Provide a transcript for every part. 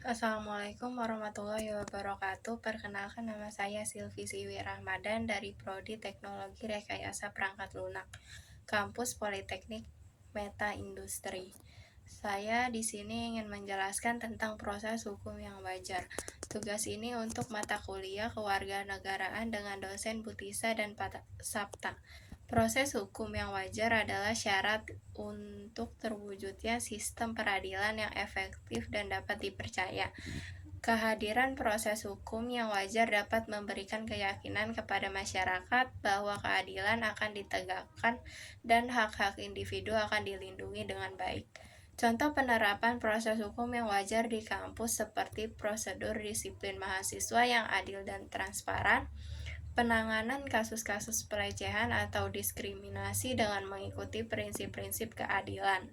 Assalamualaikum warahmatullahi wabarakatuh. Perkenalkan, nama saya Silvi Siwi Rahmadan dari Prodi Teknologi Rekayasa Perangkat Lunak, Kampus Politeknik Meta Industri. Saya di sini ingin menjelaskan tentang proses hukum yang wajar. Tugas ini untuk mata kuliah kewarganegaraan dengan dosen Butisa dan Sapta. Proses hukum yang wajar adalah syarat untuk terwujudnya sistem peradilan yang efektif dan dapat dipercaya. Kehadiran proses hukum yang wajar dapat memberikan keyakinan kepada masyarakat bahwa keadilan akan ditegakkan dan hak-hak individu akan dilindungi dengan baik. Contoh penerapan proses hukum yang wajar di kampus seperti prosedur disiplin mahasiswa yang adil dan transparan, penanganan kasus-kasus pelecehan atau diskriminasi dengan mengikuti prinsip-prinsip keadilan,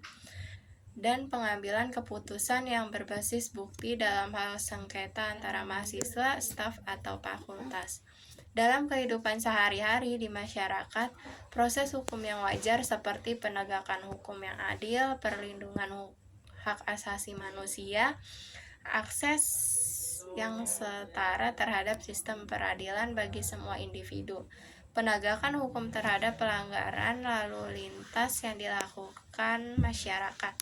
dan pengambilan keputusan yang berbasis bukti dalam hal sengketa antara mahasiswa, staf, atau fakultas. Dalam kehidupan sehari-hari di masyarakat, proses hukum yang wajar seperti penegakan hukum yang adil, perlindungan hak asasi manusia, akses yang setara terhadap sistem peradilan bagi semua individu, penegakan hukum terhadap pelanggaran lalu lintas yang dilakukan masyarakat,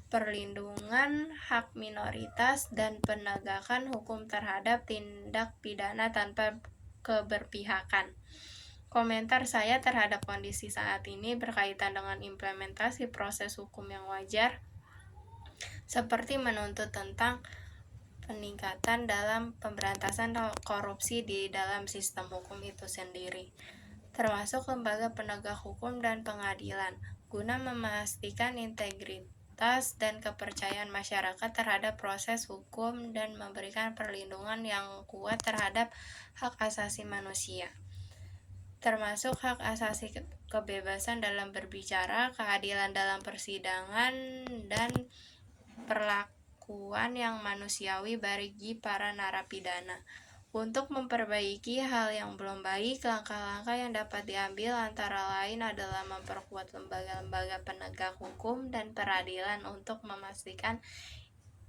perlindungan hak minoritas, dan penegakan hukum terhadap tindak pidana tanpa keberpihakan. Komentar saya terhadap kondisi saat ini berkaitan dengan implementasi proses hukum yang wajar, seperti menuntut tentang peningkatan dalam pemberantasan korupsi di dalam sistem hukum itu sendiri, termasuk lembaga penegak hukum dan pengadilan, guna memastikan integritas dan kepercayaan masyarakat terhadap proses hukum dan memberikan perlindungan yang kuat terhadap hak asasi manusia, termasuk hak asasi kebebasan dalam berbicara, keadilan dalam persidangan, dan perlakuan yang manusiawi bagi para narapidana. Untuk memperbaiki hal yang belum baik, langkah-langkah yang dapat diambil antara lain adalah memperkuat lembaga-lembaga penegak hukum dan peradilan untuk memastikan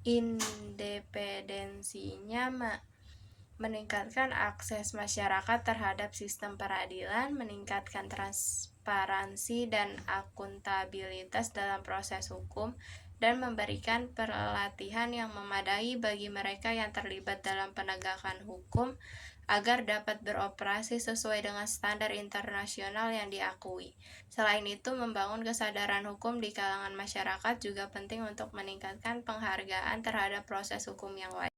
independensinya, meningkatkan akses masyarakat terhadap sistem peradilan, meningkatkan transparansi dan akuntabilitas dalam proses hukum, dan memberikan pelatihan yang memadai bagi mereka yang terlibat dalam penegakan hukum agar dapat beroperasi sesuai dengan standar internasional yang diakui. Selain itu, membangun kesadaran hukum di kalangan masyarakat juga penting untuk meningkatkan penghargaan terhadap proses hukum yang wajar.